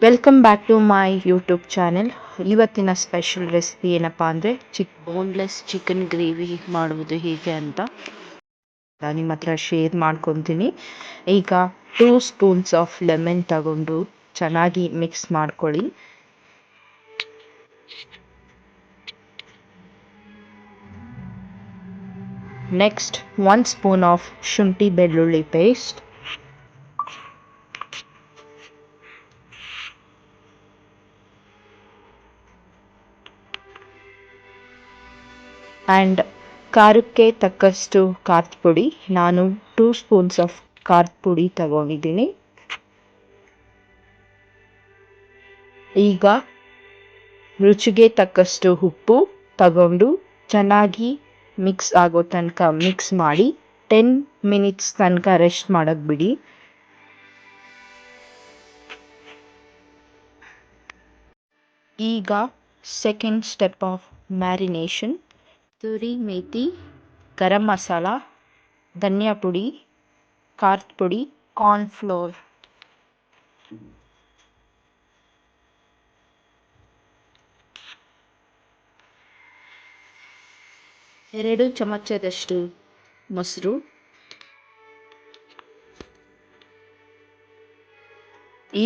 Welcome back to my YouTube channel. ಇವತ್ತಿನ special recipe ಏನಪ್ಪ ಅಂದರೆ ಬೋನ್ಲೆಸ್ ಚಿಕನ್ ಗ್ರೇವಿ ಮಾಡುವುದು ಹೇಗೆ ಅಂತ ನಾನು ನಿಮ್ಮ ಹತ್ರ ಶೇರ್ ಮಾಡ್ಕೊತೀನಿ. ಈಗ 2 ಸ್ಪೂನ್ಸ್ ಆಫ್ ಲೆಮನ್ ತಗೊಂಡು ಚೆನ್ನಾಗಿ ಮಿಕ್ಸ್ ಮಾಡ್ಕೊಳ್ಳಿ. ನೆಕ್ಸ್ಟ್ 1 ಸ್ಪೂನ್ ಆಫ್ ಶುಂಠಿ ಬೆಳ್ಳುಳ್ಳಿ ಪೇಸ್ಟ್, ಆ್ಯಂಡ್ ಖಾರಕ್ಕೆ ತಕ್ಕಷ್ಟು ಖಾರದ ಪುಡಿ. ನಾನು 2 ಸ್ಪೂನ್ಸ್ ಆಫ್ ಖಾರದ ಪುಡಿ ತಗೊಂಡಿದ್ದೀನಿ. ಈಗ ರುಚಿಗೆ ತಕ್ಕಷ್ಟು ಉಪ್ಪು ತಗೊಂಡು ಚೆನ್ನಾಗಿ ಮಿಕ್ಸ್ ಆಗೋ ತನಕ ಮಿಕ್ಸ್ ಮಾಡಿ 10 ಮಿನಿಟ್ಸ್ ತನಕ ರೆಸ್ಟ್ ಮಾಡೋಕ್ಕೆ ಬಿಡಿ. ಈಗ second step of marination: kasuri methi, garam masala, ಧನಿಯಾ ಪುಡಿ, ಖಾರದ ಪುಡಿ, ಕಾರ್ನ್ಫ್ಲೋರ್, ಎರಡು ಚಮಚದಷ್ಟು ಮೊಸರು,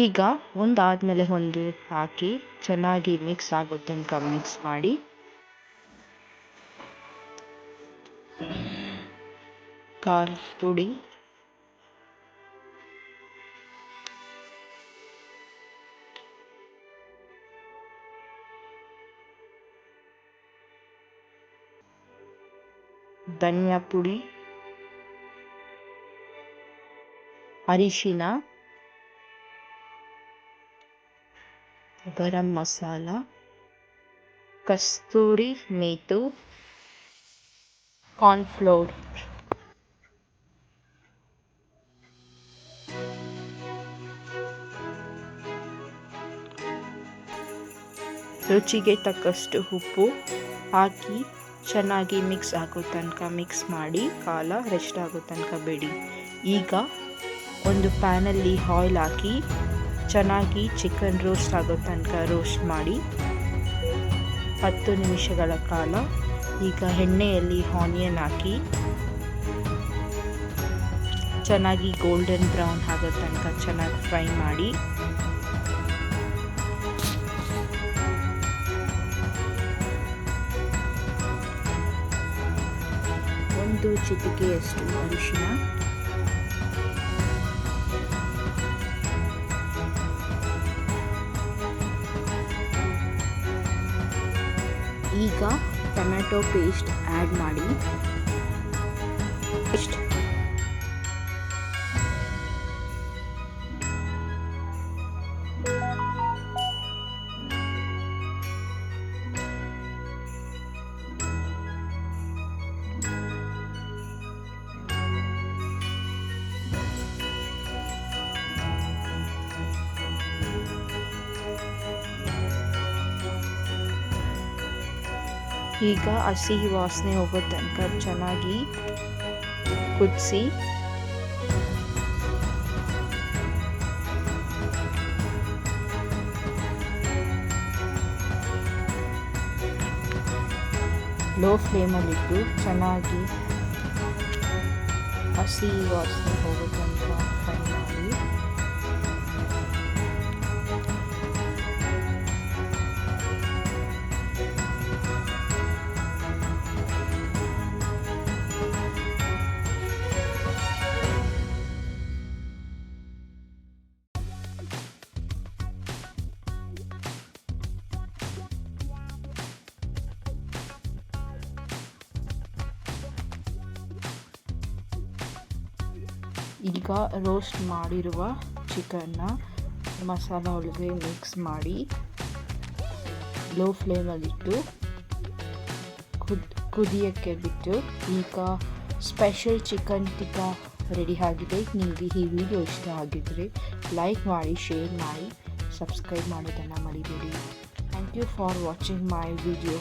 ಈಗ ಒಂದಾದ್ಮೇಲೆ ಒಂದು ಹಾಕಿ ಚೆನ್ನಾಗಿ ಮಿಕ್ಸ್ ಆಗೋ ತನಕ ಮಿಕ್ಸ್ ಮಾಡಿ. ಖಾರದ ಪುಡಿ, ಧನಿಯಾ ಪುಡಿ, ಅರಿಶಿನ, ಗರಂ ಮಸಾಲ, ಕಸ್ತೂರಿ ಮೇಥಿ, ಕಾರ್ನ್ಫ್ಲೋರ್, ರುಚಿಗೆ ತಕ್ಕಷ್ಟು ಉಪ್ಪು ಹಾಕಿ ಚೆನ್ನಾಗಿ ಮಿಕ್ಸ್ ಆಗೋ ತನಕ ಮಿಕ್ಸ್ ಮಾಡಿ ರೆಸ್ಟ್ ಆಗೋ ತನಕ ಬಿಡಿ. ಈಗ ಒಂದು ಪ್ಯಾನಲ್ಲಿ ಆಯಿಲ್ ಹಾಕಿ ಚೆನ್ನಾಗಿ ಚಿಕನ್ ರೋಸ್ಟ್ ಆಗೋ ತನಕ ರೋಸ್ಟ್ ಮಾಡಿ 10 ನಿಮಿಷಗಳ ಕಾಲ. ಈಗ ಎಣ್ಣೆಯಲ್ಲಿ ಆನಿಯನ್ ಹಾಕಿ ಚೆನ್ನಾಗಿ ಗೋಲ್ಡನ್ ಬ್ರೌನ್ ಆಗೋ ತನಕ ಚೆನ್ನಾಗಿ ಫ್ರೈ ಮಾಡಿ. ಒಂದು ಚಿಟಿಕೆಯಷ್ಟು ಅರಿಶಿನ, ಈಗ ಟೊಮ್ಯಾಟೊ ಪೇಸ್ಟ್ ಆ್ಯಡ್ ಮಾಡಿ. ಈಗ ಹಸಿ ವಾಸನೆ ಹೋಗೋ ತನಕ ಚೆನ್ನಾಗಿ ಕುದಿಸಿ. ಲೋ ಫ್ಲೇಮಲ್ಲಿಟ್ಟು ಚೆನ್ನಾಗಿ ಹಸಿ ವಾಸನೆ ಹೋಗೋ ತನಕ ಫ್ರೈ ಮಾಡಿ. ಈಗ ರೋಸ್ಟ್ ಮಾಡಿರುವ ಚಿಕನ್ನ ಮಸಾಲ ಒಳಗೆ ಮಿಕ್ಸ್ ಮಾಡಿ ಲೋ ಫ್ಲೇಮಲ್ಲಿಟ್ಟು ಕುದಿಯೋಕ್ಕೆ ಬಿಟ್ಟು. ಈಗ ಸ್ಪೆಷಲ್ ಚಿಕನ್ ಟಿಕ್ಕಾ ರೆಡಿ ಆಗಿದೆ. ನಿಮಗೆ ಈ ವಿಡಿಯೋ ಇಷ್ಟ ಆಗಿದ್ದರೆ ಲೈಕ್ ಮಾಡಿ, ಶೇರ್ ಮಾಡಿ, ಸಬ್ಸ್ಕ್ರೈಬ್ ಮಾಡೋದನ್ನು ಮರಿಬೇಡಿ. Thank you for watching my video.